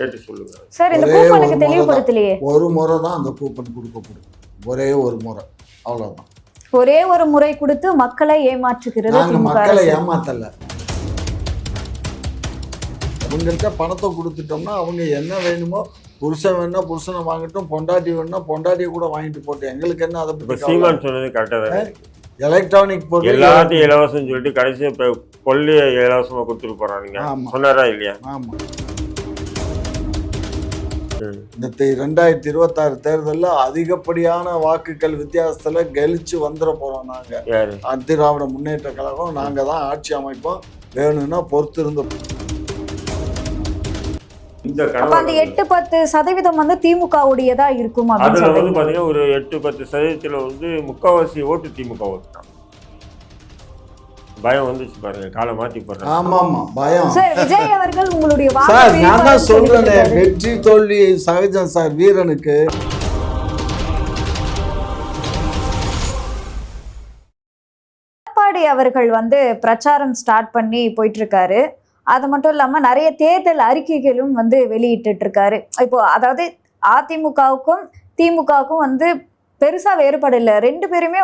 கேட்டு சொல்லுங்க சார். இந்த கூப்பனுக்கு தெளிவுபடுத்தலையே. ஒரு முறை தான் அந்த கூப்பன் கொடுக்கப்படும், ஒரே ஒரு முறை, அவ்வளவுதான். ஒரே ஒரு முறை கொடுத்து மக்களை ஏமாற்றுகிறது திமுக. மக்களை ஏமாத்தல, அவங்கள்ட்ட பணத்தை கொடுத்துட்டோம்னா அவங்க என்ன வேணுமோ, புருஷன் வேணா புருஷனை வாங்கட்டும், பொண்டாட்டி வேணா பொண்டாட்டியை கூட வாங்கிட்டு போட்டு எங்களுக்கு என்ன. அதை பத்தி சீமான் சொன்னது கரெக்டாக தான். எலக்ட்ரானிக் பொருள் எல்லாத்தையும் இலவசம் சொல்லிட்டு கடைசியா இப்போ கொல்லிய இலவசமா கொடுத்துட்டு போறானுங்க. சொன்னாரா இல்லையா? ஆமா. இந்த 2026 தேர்தலில் அதிகப்படியான வாக்குகள் வித்தியாசத்துல கெலிச்சு வந்துட போறோம் நாங்க. திராவிட முன்னேற்ற கழகம் நாங்க தான் ஆட்சி அமைப்போம், வேணும்னா பொறுத்து இருந்த. அந்த 8-10% வந்து திமுகவுடையதா இருக்கும். அதுல வந்து பாத்தீங்கன்னா ஒரு 8-10% வந்து முக்காவாசி ஓட்டு திமுக ஓட்டு தான். பயம் வந்துச்சு பாருங்க, காலை மாத்தி போடுறாங்க. ஆமா ஆமா பயம். சார் விஜய் அவர்கள் உங்களுடைய சார் நான் தான் சொல்றேன், வெற்றி தோல்வி சகஜம் சார் வீரனுக்கு. எடப்பாடி அவர்கள் வந்து பிரச்சாரம் ஸ்டார்ட் பண்ணி போயிட்டு இருக்காரு. அது மட்டும் இல்லாம நிறைய தேர்தல் அறிக்கைகளும் வந்து வெளியிட்டு இருக்காரு. இப்போ அதாவது அதிமுகவுக்கும் திமுகவுக்கும் வந்து பெருசா வேறுபாடு இல்லை, ரெண்டு பேருமே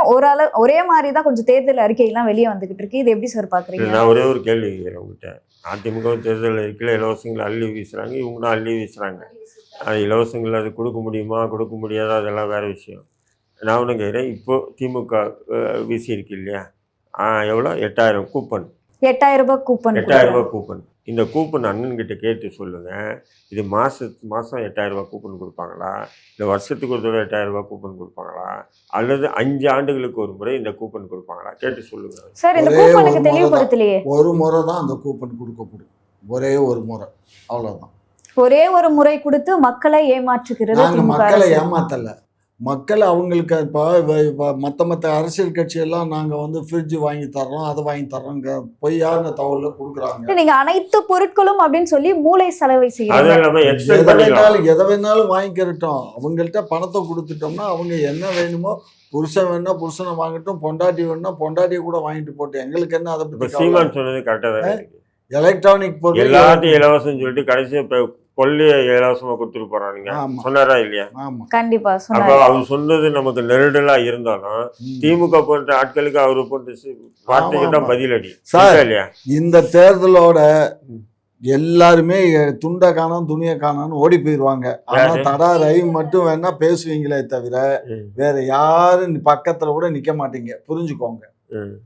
ஒரே மாதிரி தான் கொஞ்சம் தேர்தல் அறிக்கையெல்லாம் வெளியே வந்துகிட்டு இருக்கு. இது எப்படி சார் பாக்குறீங்க? நான் ஒரே ஒரு கேள்வி கேட்கிறேன் உங்ககிட்ட. அதிமுக தேர்தல் அறிக்கையில் இலவசங்களை அள்ளி வீசுறாங்க, இவங்களும் அள்ளி வீசுறாங்க. அது இலவசங்கள் அது கொடுக்க முடியுமா கொடுக்க முடியாதா அதெல்லாம் வேற விஷயம். நான் ஒன்று கேட்குறேன், இப்போ திமுக வீசி இருக்கு இல்லையா, எவ்வளோ 8000 கூப்பன், 8000 ரூபாய் கூப்பன். 8000 ரூபாய் கூப்பன். இந்த கூப்பன் அண்ணன்கிட்ட கேட்டு சொல்லுங்க, இது மாதம் 8000 ரூபாய் கூப்பன் கொடுப்பாங்களா, இல்லை வருஷத்துக்கு ஒரு தடவை 8000 ரூபாய் கூப்பன் கொடுப்பாங்களா, அல்லது 5 ஆண்டுகளுக்கு ஒரு முறை இந்த கூப்பன் கொடுப்பாங்களா? கேட்டு சொல்லுங்க சார். இந்த கூப்பனுக்கு தெளிவுபடுத்தலையே. ஒரு முறை தான் அந்த கூப்பன் கொடுக்கப்படும், ஒரே ஒரு முறை, அவ்வளவுதான். ஒரே ஒரு முறை கொடுத்து மக்களை ஏமாற்றுகிறது திமுக. மக்களை ஏமாத்தல, மக்கள் அவங்களுக்கு இப்போ மற்ற அரசியல் கட்சியெல்லாம் நாங்கள் வந்து ஃப்ரிட்ஜ் வாங்கி தர்றோம், அதை வாங்கி தர்றோங்க பொய்யான தகவலில் கொடுக்குறாங்க. நீங்க அனைத்து பொருட்களும் அப்படின்னு சொல்லி மூளை செலவை செய்யறாங்க. எதை வேணாலும் வாங்கிக்கிறட்டும், அவங்கள்ட்ட பணத்தை கொடுத்துட்டோம்னா அவங்க என்ன வேணுமோ, புருஷன் வேணா புருஷனை வாங்கட்டும், பொண்டாட்டி வேணா பொண்டாட்டியை கூட வாங்கிட்டு போட்டு எங்களுக்கு என்ன. அதை பத்தி சீமான் சொன்னது கரெக்டாக தான். எலக்ட்ரானிக் பொருள் எல்லாத்தையும் இலவசம் சொல்லிட்டு கடைசியா இப்போ கொல்லிய இலவசமா கொடுத்துட்டு போறானுங்க. சொன்னாரா இல்லையா? கண்டிப்பா. அப்ப அவர் சொன்னது நமக்கு நெருடலா இருந்தாலும் திமுக போன்ற ஆட்களுக்கு அவரு போன்ற வார்த்தைக்கு பதிலடி இல்லையா? இந்த தேர்தலோட எல்லாருமே துண்டை காணோம் துணியை காணோம்னு ஓடி போயிடுவாங்க. ஆனா தடா ரவி மட்டும் வேணா பேசுவீங்களே தவிர வேற யாரும் பக்கத்துல கூட நிக்க மாட்டீங்க, புரிஞ்சுக்கோங்க.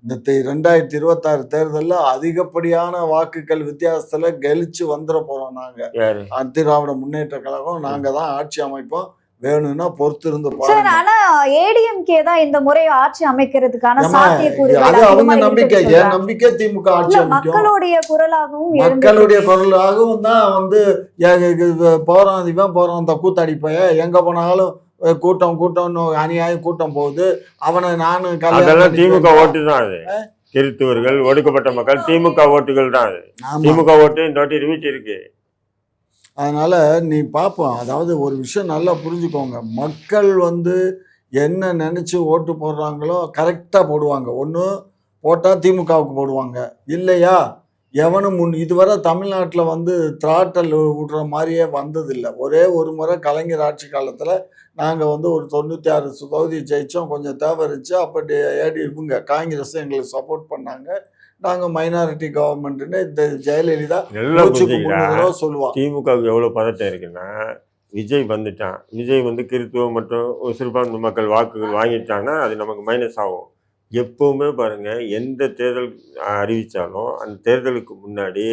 இந்த 2026 தேர்தலில் அதிகப்படியான வாக்குகள் வித்தியாசத்துல கெலிச்சு வந்துட போறோம் நாங்க. திராவிட முன்னேற்ற கழகம் நாங்க தான் ஆட்சி அமைப்போம், வேணும்னா பொறுத்து இருந்து பாருங்க. ஆனா ஏடிஎம்கே தான் இந்த முறை ஆட்சி அமைக்கிறதுக்கான சாத்தியக்கூறுகள். அது அவங்க நம்பிக்கை, என் நம்பிக்கை திமுக ஆட்சி அமைக்கும். மக்களுடைய குரலாகவும் தான் வந்து போறோம் இவன் போறோம் அந்த கூத்தாடி போய எங்க போனாலும் கூட்டம் அநியாயம் கூட்டம் போகுது. அவனை நானும் அதெல்லாம் திமுக ஓட்டு தான். அது கிறிஸ்துவர்கள் ஒடுக்கப்பட்ட மக்கள் திமுக ஓட்டுகள் தான். அது திமுக ஓட்டு இந்த வாட்டி ரிவீட் இருக்கு. அதனால நீ பார்ப்போம். அதாவது ஒரு விஷயம் நல்லா புரிஞ்சுக்கோங்க, மக்கள் வந்து என்ன நினைச்சு ஓட்டு போடுறாங்களோ கரெக்டா போடுவாங்க. ஒன்று போட்டா திமுகவுக்கு போடுவாங்க, இல்லையா எவனும் இதுவரை தமிழ்நாட்டில் வந்து திராட்டல் விடுற மாதிரியே வந்ததில்லை. ஒரே ஒரு முறை கலைஞர் ஆட்சி காலத்தில் நாங்கள் வந்து ஒரு 96 தொகுதி ஜெயித்தோம், கொஞ்சம் தேவைச்சு. அப்படி இவங்க காங்கிரஸ் எங்களுக்கு சப்போர்ட் பண்ணாங்க, நாங்கள் மைனாரிட்டி கவர்மெண்ட்டுன்னு இந்த ஜெயலலிதா சொல்லுவாங்க. திமுகவுக்கு எவ்வளோ பதட்டம் இருக்குன்னா, விஜய் வந்துட்டான், விஜய் வந்து கிறிஸ்துவ மற்றும் சிறுபான்மை மக்கள் வாக்குகள் வாங்கிட்டாங்கன்னா அது நமக்கு மைனஸ் ஆகும். எப்போவுமே பாருங்கள், எந்த தேர்தல் அறிவித்தாலும் அந்த தேர்தலுக்கு முன்னாடி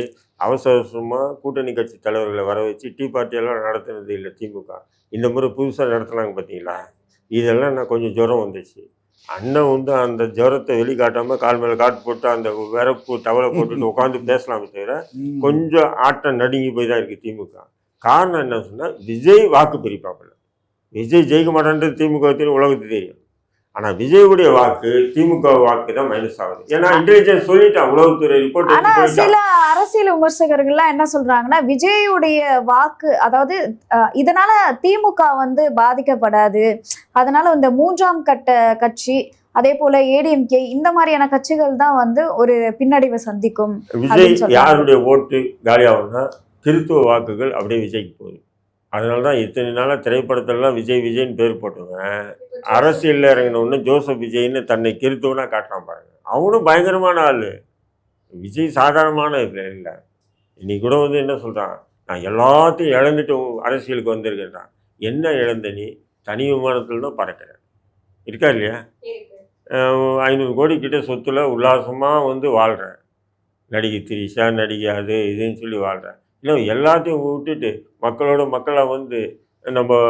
அவசரமாக கூட்டணி கட்சி தலைவர்களை வர வச்சு டீ பார்ட்டியெல்லாம் நடத்துனது இல்லை திமுக. இந்த முறை புதுசாக நடத்துனாங்க பார்த்தீங்களா, இதெல்லாம் நான் கொஞ்சம் ஜுரம் வந்துச்சு. அண்ணன் வந்து அந்த ஜுரத்தை வெளிக்காட்டாமல் கால் மேலே காட்டு போட்டு அந்த விரப்பு டவலை போட்டுட்டு உட்காந்து பேசலாமே தவிர கொஞ்சம் ஆட்டம் நடுங்கி போய் தான் இருக்குது திமுக. காரணம் என்ன சொன்னால், விஜய் வாக்கு பிரிப்பாப்பில்லை. விஜய் ஜெயிக்க மாட்டான்றது திமுக உலகத்துக்கு தெரியும். ஆனால் விஜயுடைய வாக்கு திமுக வாக்கு தான் மைனஸ் ஆகுது. ஏன்னா இன்டெலிஜென்ஸ் சொல்லிட்டான், உளவுத்துறை ரிப்போர்ட். ஆனா சில அரசியல் விமர்சகர்கள்லாம் என்ன சொல்றாங்கன்னா, விஜயுடைய வாக்கு அதாவது இதனால திமுக வந்து பாதிக்கப்படாது, அதனால இந்த 3ஆம் கட்ட கட்சி அதே போல ஏடிஎம்கே இந்த மாதிரியான கட்சிகள் தான் வந்து ஒரு பின்னடைவை சந்திக்கும். விஜய் யாருடைய ஓட்டு காலியாகும்னா கிறித்துவ வாக்குகள் அப்படியே விஜய்க்கு போகுது. அதனால தான் இத்தனை நாளாக திரைப்படத்திலலாம் விஜய் விஜய்ன்னு பேர் போட்டுருவேன். அரசியலில் இறங்கின உடனே ஜோசப் விஜய்ன்னு தன்னை கிறித்துவனாக காட்டுறான் பாருங்க. அவனும் பயங்கரமான ஆள். விஜய் சாதாரணமான இல்லை. இன்னைக்கு கூட வந்து என்ன சொல்கிறான், நான் எல்லாத்தையும் இழந்துட்டு அரசியலுக்கு வந்திருக்கேன்றான். என்ன இழந்த நீ? தனி விமானத்தில் தான் பறக்கிறேன் இருக்கா இல்லையா? 500 கோடி கிட்ட சொத்துல உல்லாசமாக வந்து வாழ்கிறேன். நடிகை திரிஷா, நடிகை அது இதுன்னு சொல்லி வாழ்கிறேன். இல்லை எல்லாத்தையும் விட்டுட்டு மக்களாக வந்து நம்ம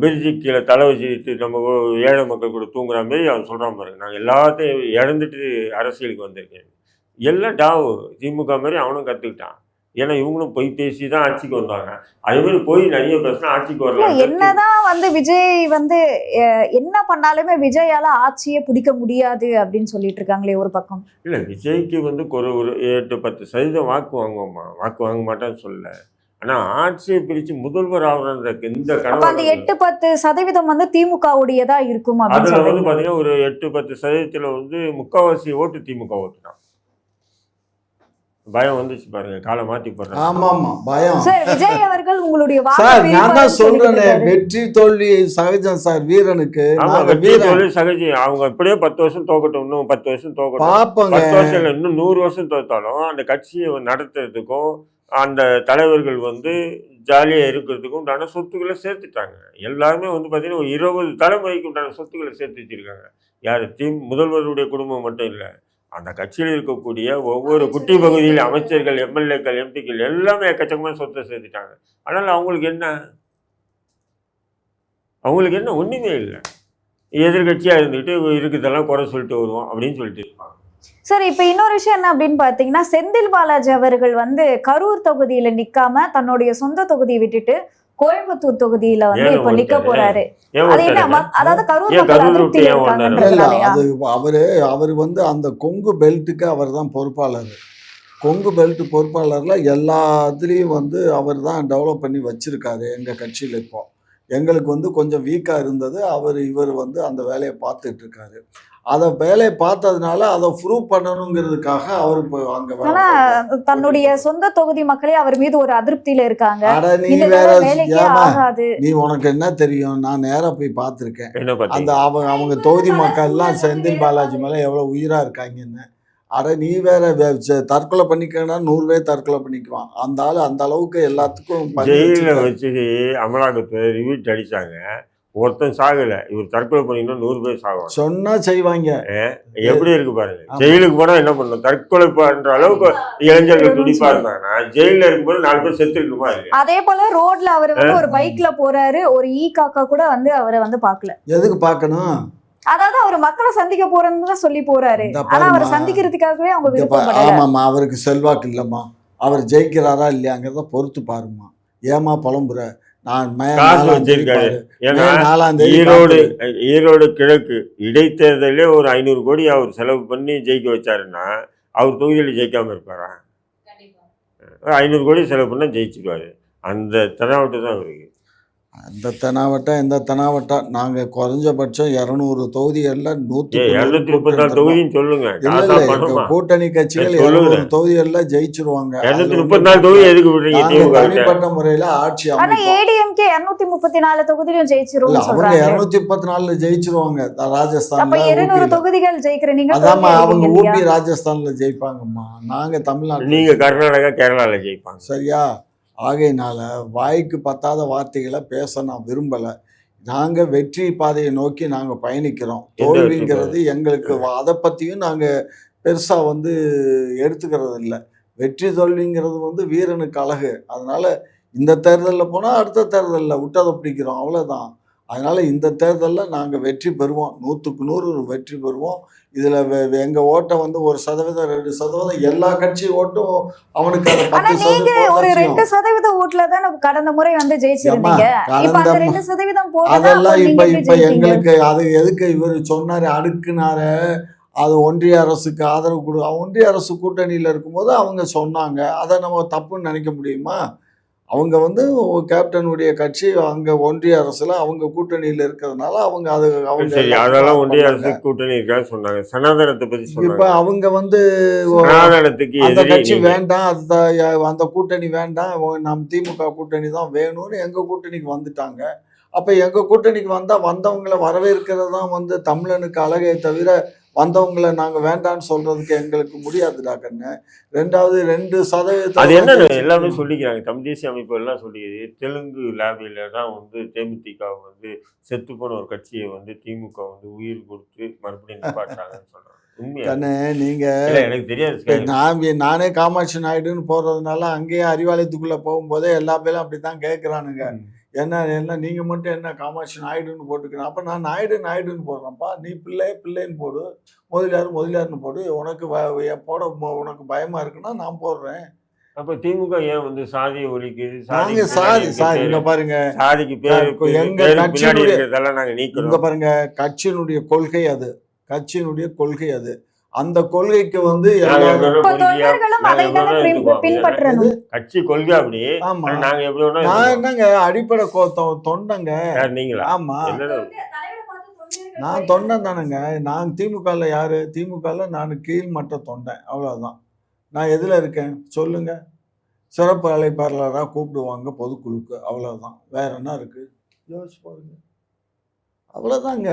பிரிட்ஜு கீழே தலை வச்சுட்டு நம்ம ஏழை மக்கள் கூட தூங்குற மாரி அவன் சொல்கிறான் பாருங்க. நான் எல்லாத்தையும் இழந்துட்டு அரசியலுக்கு வந்திருக்கேன். எல்லாம் டாவு திமுக மாதிரி அவனும் கற்றுக்கிட்டான். ஏன்னா இவங்களும் பொய் பேசி தான் ஆட்சிக்கு வந்தாங்க. அதே மாதிரி போய் நிறைய பேசினா ஆட்சிக்கு வரலாம். என்னதான் வந்து விஜய் வந்து என்ன பண்ணாலுமே விஜயால ஆட்சியே பிடிக்க முடியாது அப்படின்னு சொல்லிட்டு இருக்காங்களே ஒரு பக்கம். இல்லை, விஜய்க்கு வந்து ஒரு 8-10% வாக்கு வாங்குவோம்மா, வாக்கு வாங்க மாட்டான்னு சொல்லல. ஆனால் ஆட்சியை பிரித்து முதல்வர் ஆகுற இந்த அப்ப அந்த கனவு 8-10% வந்து திமுகவுடையதா இருக்கும் அப்படின்னு அதில் வந்து சொல்றீங்க. பார்த்தீங்கன்னா ஒரு 8-10% வந்து முக்கால்வாசி ஓட்டு திமுக ஓட்டு தான். பயம் வந்துச்சு பாருங்க, காலை மாற்றி போடுறாங்க. ஆமா ஆமா பயம். சார் விஜய் அவர்கள் உங்களுடைய சார் வாக்கு நான் தான் பிரிப்பாளர்னு சொல்றேனே, சொல்லிட்டு வெற்றி தோல்வி சகஜம் சார். வீரனுக்கு ஆமா, நாங்க வெற்றி வீரன் தோல்வி சகஜம். அவங்க எப்படியோ 10 வருஷம் தோக்கட்டும், இன்னும் 10 வருஷம் தோக்கட்டும். பாப்பங்க. 10 வருஷம் இல்லை, இன்னும் 100 வருஷம் தோத்தாலும் அந்த கட்சியை நடத்துறதுக்கும் அந்த தலைவர்கள் வந்து ஜாலியாக இருக்கிறதுக்கும் உண்டான சொத்துக்களை சேர்த்துட்டாங்க. எல்லாருமே வந்து பார்த்தீங்கன்னா ஒரு 20 தலைமுறைக்கு உண்டான சொத்துக்களை சேர்த்து வச்சிருக்காங்க. யார்? முதல்வருடைய குடும்பம் மட்டும் இல்லை, அந்த கட்சியில் இருக்கக்கூடிய ஒவ்வொரு குட்டி பகுதியில் அமைச்சர்கள், எம்எல்ஏக்கள், எம்பிக்கள் எல்லாமே எக்கச்சக்கமாக சொத்தை சேர்த்துட்டாங்க. ஆனால் அவங்களுக்கு என்ன ஒன்றுமே இல்லை. எதிர்கட்சியாக இருந்துக்கிட்டு இருக்குதெல்லாம் குறை சொல்லிட்டு வருவோம் அப்படின்னு சொல்லிட்டு இருப்பாங்க. சார் இப்ப இன்னொரு விஷயம் என்ன அப்படின்னு பாத்தீங்கன்னா, செந்தில் பாலாஜி அவர்கள் வந்து கரூர் தொகுதியில நிக்காம தன்னுடைய சொந்த தொகுதியை விட்டுட்டு கோயம்புத்தூர் தொகுதியில வந்து ஏன் இப்ப நிக்க ஒருத்தர் போறாரு. ஏன் அது என்ன ஒருத்தர் அதாவது கரூர் ஏன் மக்கள் கரூர் அதிருப்தியில ஏன் ஒருத்தர் இல்ல இருக்காங்கன்றதுனாலயா? அது அவர் வந்து அந்த கொங்கு பெல்ட்டுக்கு அவர் தான் பொறுப்பாளர். கொங்கு பெல்ட் பொறுப்பாளர்ல எல்லா இதுலேயும் வந்து அவர் தான் டெவலப் பண்ணி வச்சிருக்காரு எங்கள் கட்சியில். இப்போ எங்களுக்கு வந்து கொஞ்சம் வீக்காக இருந்தது. இவர் வந்து அந்த வேலையை பார்த்துட்டு இருக்காரு. அதை வேலையை பார்த்ததுனால அதை ப்ரூவ் பண்ணணுங்கிறதுக்காக அவர் இப்போ அங்கே ஆனா தன்னுடைய சொந்த தொகுதி மக்களே அவர் மீது ஒரு அதிருப்தியில இருக்காங்க. அட நீ இந்த வேற தடவை வேலைக்கே ஏமா, ஆகாது. நீ உனக்கு என்ன தெரியும்? நான் நேராக போய் பார்த்துருக்கேன். என்ன அந்த பார்த்தீங்க? அவங்க தொகுதி மக்கள்லாம் செந்தில் பாலாஜி மேலே எவ்வளோ உயிராக இருக்காங்கன்னு. அட நீ வேற தற்கொலை பண்ணிக்கன்னா 100 பேர் தற்கொலை பண்ணிக்குவான். அந்த ஆள் அந்த அளவுக்கு எல்லாத்துக்கும் பண்ணி ஜெயிலில் வச்சிருக்காரு. வச்சு அமலாக்கத்துறை ரிவியூட் அடிச்சாங்க. ஒருத்தன் சாகலை. இவர் தற்கொலை பண்ணிங்கன்னா 100 பேர் சாகுவாங்க. சொன்னா செய்வாங்க. எப்படி இருக்கு பாருங்க. ஆமா. ஜெயிலுக்கு போனா என்ன பண்ணணும்? தற்கொலை பண்ற அளவுக்கு இளைஞர்கள் துடிப்பா இருந்தாங்கன்னா ஜெயில இருக்கும்போது 4 பேர் செத்து இருக்குமா இல்லையா? அதே போல ரோட்ல அவர் வந்து ஒரு பைக்ல போறாரு, ஒரு காக்கா கூட வந்து அவரை வந்து பாக்கல. எதுக்கு பார்க்கணும்? அதாவது அவர் மக்களை சந்திக்க போறேன்னு தான் சொல்லி போறாரு. இந்த ஆனா அவரை பாருமா, சந்திக்கிறதுக்காகவே அவங்க இங்க விருப்பப்படல. ஆமாம்மா, அவருக்கு செல்வாக்கு இல்லைம்மா. அவர் ஜெயிக்கிறாரா இல்லையாங்கிறத பொறுத்து பாருமா. ஏமா புலம்புற? நான் காசு வச்சிருக்காரு. ஏன்னா ஈரோடு கிழக்கு இடைத்தேர்தலே ஒரு 500 கோடி அவர் செலவு பண்ணி ஜெயிக்க வச்சாருன்னா அவர் தொகுதியில் ஜெயிக்காம இருப்பாரா? 500 கோடி செலவு பண்ணா ஜெயிச்சிருவாரு. அந்த தெனாவட்டு தான் இருக்கு. அந்த தெனாவட்டம் எந்த தெனாவட்டம்? நாங்கள் குறைஞ்சபட்சம் 200 தொகுதிகளில் 234 தொகுதின்னு சொல்லுங்க. காசா பணமா? கூட்டணி கட்சிகள் 200 தொகுதிகளில் ஜெயிச்சிருவாங்க. 234 தொகுதி எதுக்கு விடுறீங்க? திமுக தனிப்பட்ட முறையில் ஆட்சி ஆனா அமைப்போம். ஏடிஎம்கே 234 தொகுதியிலும் ஜெயிச்சிரும் இல்ல, அவங்க சொல்றாங்க. 234 ஜெயிச்சிருவாங்க. அப்ப ராஜஸ்தான்ல 200 தொகுதிகள் ஜெயிக்கிற நீங்க அதாம்மா, அவங்க தோல்வி ஊபி இல்லையா? ராஜஸ்தான்ல ஜெயிப்பாங்கம்மா. நாங்க தமிழ்நாட்டில் நீங்க கர்நாடகா கேரளால ஜெயிப்பாங்க. சரியா? ஆகையினால வாய்க்கு பத்தாத வார்த்தைகளை பேச நான் விரும்பலை. நாங்கள் வெற்றி பாதையை நோக்கி நாங்கள் பயணிக்கிறோம். தோல்விங்கிறது எங்களுக்கு அதை பற்றியும் நாங்கள் பெருசாக வந்து எடுத்துக்கிறது இல்லை. வெற்றி தோல்விங்கிறது வந்து வீரனுக்கு அழகு. அதனால் இந்த தேர்தலில் போனால் அடுத்த தேர்தலில் விட்டதை பிடிக்கிறோம், அவ்வளோதான். அதனால் இந்த தேர்தலில் நாங்கள் வெற்றி பெறுவோம். 100க்கு 100 வெற்றி பெறுவோம். இதில் எங்கள் ஓட்டை வந்து 1%, 2% எல்லா கட்சி ஓட்டும் அவனுக்கு அந்த ஆனா நீங்க ஒரு 10% 2% ஓட்டுல தான் கடந்த முறை வந்து ஜெயிச்சிருந்தீங்க. இப்ப அந்த 2% போகுதுன்னா அதெல்லாம் அப்ப இப்ப நீங்க எப்படி இப்ப ஜெயிப்பீங்க? எங்களுக்கு அது எதுக்கு இவர் சொன்னாரு அடுக்குனாரு? அது ஒன்றிய அரசுக்கு ஆதரவு ஒன்றிய அரசு கூட்டணியில் இருக்கும்போது அவங்க சொன்னாங்க. அதை நம்ம தப்புன்னு நினைக்க முடியுமா? அவங்க வந்து கேப்டனுடைய கட்சி அங்க ஒன்றிய அரசுல அவங்க கூட்டணியில இருக்கிறதுனால அவங்க அது அவங்க சரி, எல்லாத்துக்கும் அதெல்லாம் ஒன்றிய பண்ணாங்க. அரசு கூட்டணி இருக்கான்னு சொன்னாங்க. சனாதனத்தை பத்தி இப்ப சொன்னாங்க. அவங்க வந்து சனாதனத்துக்கு அந்த எதிரி கட்சி நீங்க. வேண்டாம், அந்த கூட்டணி வேண்டாம், நம்ம திமுக கூட்டணி தான் வேணும்னு எங்க கூட்டணிக்கு வந்துட்டாங்க. அப்ப எங்க கூட்டணிக்கு வந்தவங்களை வரவேற்கிறது தான் வந்து தமிழனுக்கு அழகே தவிர வந்தவங்களை நாங்க வேண்டாம்னு சொல்றதுக்கு எங்களுக்கு முடியாதுடா கண்ணு. 2வது 2% அது தான் என்னன்னு எல்லாமே ஜெயிச்சிருக்கோம். சொல்லிக்கிறாங்க. தமிழ் தேசிய அமைப்பு எல்லாம் சொல்லிக்குது. தெலுங்கு லாபியில தான் வந்து தேமுதிக வந்து செத்துப்போன ஒரு கட்சியை வந்து திமுக வந்து உயிர் கொடுத்து மறுபடியும் நிப்பாட்டுறாங்கன்னு சொல்றாங்க. உண்மையா அது? கண்ணு நீங்க இல்ல எனக்கு தெரியாது ஸ்கை. நானே காமாட்சி நாயுடுன்னு போடுறதுனால அங்கேயே அறிவாலயத்துக்குள்ள போகும்போதே எல்லா பேரும் அப்படித்தான் கேட்கறானுங்க. என்ன நீங்க மட்டும் என்ன காமாட்சி நாயுடுன்னு போட்டுக்கிறேன். அப்ப நான் நாயுடுன்னு போடுறேன்ப்பா. நீ பிள்ளைன்னு போடு, முதலியார்னு போடு. உனக்கு உனக்கு பயமா இருக்குன்னா நான் போடுறேன். அப்ப திமுக ஏன் வந்து சாதியை ஒழிக்குது? நாங்க சாதிக்கு பின்னாடி இருக்க இங்க பேரு, பாருங்க, சாதிக்கு பேரு எங்க பேருக்கு பின்னாடி கட்சியினுடைய இருக்கிறதெல்லாம் நாங்க இங்க நீக்கிறோம். பாருங்க கட்சியினுடைய கொள்கை அது. கட்சியினுடைய கொள்கை அது. அந்த கொள்கைக்கு வந்து நாங்க எல்லாரும் எப்படி இப்போ வேணா பொறுமையா தொண்டர்களும் நாங்க அதை எப்படி தானே வேணா எடுத்துக்குவோம். அப்படிதானே? பின்பற்றணும். கட்சி கொள்கை அப்படி. ஆமா. ஆனா நாங்க எப்படி வேணா நான் எடுத்துக்குவோம். என்னங்க அடிப்படை தொண்டங்க. யார் நீங்களா? ஆமா. என்னன்னு நான் தொண்டன் தானேங்க. நான் திமுகல யாரு? திமுகல நான் கீழ்மட்ட தொண்டன். அவ்வளவுதான். நான் எதுல இருக்கேன் சொல்லுங்க. சிறப்பு அழைப்பாளரா கூப்பிடுவாங்க பொதுக்குழுக்கு. அவ்வளவுதான். வேற என்ன இருக்கு? யோசிச்சு பாருங்க. அவ்வளவுதாங்க.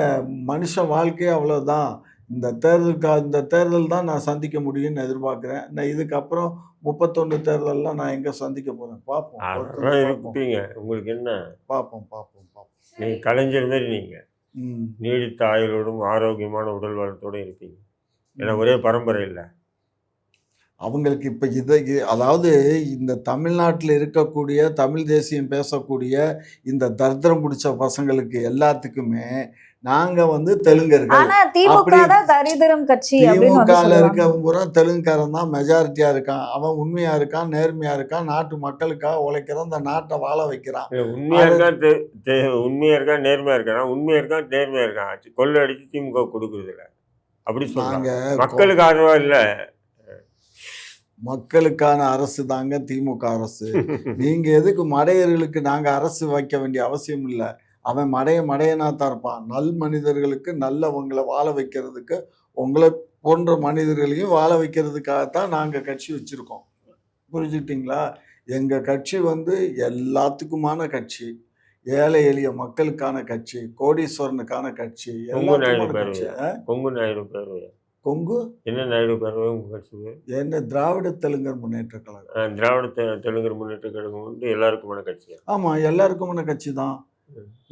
மனுஷ வாழ்க்கையே அவ்வளவுதான். இந்த தேர்தல் தான் நான் சந்திக்க முடியும்னு எதிர்பார்க்கிறேன். நான் இதுக்கப்புறம் 31 தேர்தல்லாம் நான் எங்க சந்திக்க போறேன் பார்ப்போம். அதெல்லாம் இருப்பீங்க. உங்களுக்கு என்ன? பார்ப்போம். நீங்க கலைஞர் மாதிரி நீங்க ம். நீடித்த ஆயுளோடும் ஆரோக்கியமான உடல் வளத்தோடும் இருப்பீங்க. ஏன்னா ம். ஒரே பரம்பரை இல்லை. அவங்களுக்கு இப்ப அதாவது இந்த தமிழ்நாட்டில் இருக்கக்கூடிய தமிழ் தேசியம் பேசக்கூடிய இந்த தரித்திரம் பிடிச்ச பசங்களுக்கு எல்லாத்துக்குமே நாங்க வந்து தெலுங்கர்கள். ஆனா திமுக அப்படி தான் தரித்திரம் கட்சி அப்படின்னு வந்து திமுகல சொல்லுவாங்க. இருக்கவங்க பூரா தெலுங்குக்காரன் தான் மெஜாரிட்டியா இருக்கான். அவன் உண்மையா இருக்கான், நேர்மையா இருக்கான், நாட்டு மக்களுக்காக உழைக்கிறான், இந்த நாட்டை வாழ வைக்கிறான். இல்ல, உண்மையா அது இருக்கா உண்மையா இருக்கா நேர்மையா இருக்கானா? உண்மையா இருக்கா நேர்மையா இருக்கான். கொள்ளை அடிச்சு திமுக கொடுக்குறது இல்லை. அப்படி சொல்றாங்க. நாங்க மக்களுக்கு ஆதரவா இல்ல. மக்களுக்கான அரசு தாங்க திமுக அரசு. நீங்க எதுக்கு மடையர்களுக்கு நாங்க அரசு வைக்க வேண்டிய அவசியம் இல்லை. அவன் மடையனா தான் இருப்பான். நல் மனிதர்களுக்கு நல்லவங்களை வாழ வைக்கிறதுக்கு உங்களை போன்ற மனிதர்களையும் வாழ வைக்கிறதுக்காகத்தான் நாங்க கட்சி வச்சிருக்கோம். புரிஞ்சுக்கிட்டீங்களா? எங்க கட்சி வந்து எல்லாத்துக்குமான கட்சி, ஏழை எளிய மக்களுக்கான கட்சி, கோடீஸ்வரனுக்கான கட்சி, கொங்கு நாயுடு எல்லாத்துக்குமான பேரவை. கட்சி. கொங்கு நாயுடு பேரவை. கொங்கு என்ன நாயுடு பேரவை உங்க கட்சி? என்ன திராவிட தெலுங்கர் முன்னேற்ற கழகம். திராவிட தெலுங்கர் முன்னேற்ற கழகம் வந்து எல்லாருக்குமான கட்சியா? ஆமா, எல்லாருக்குமான கட்சி தான்.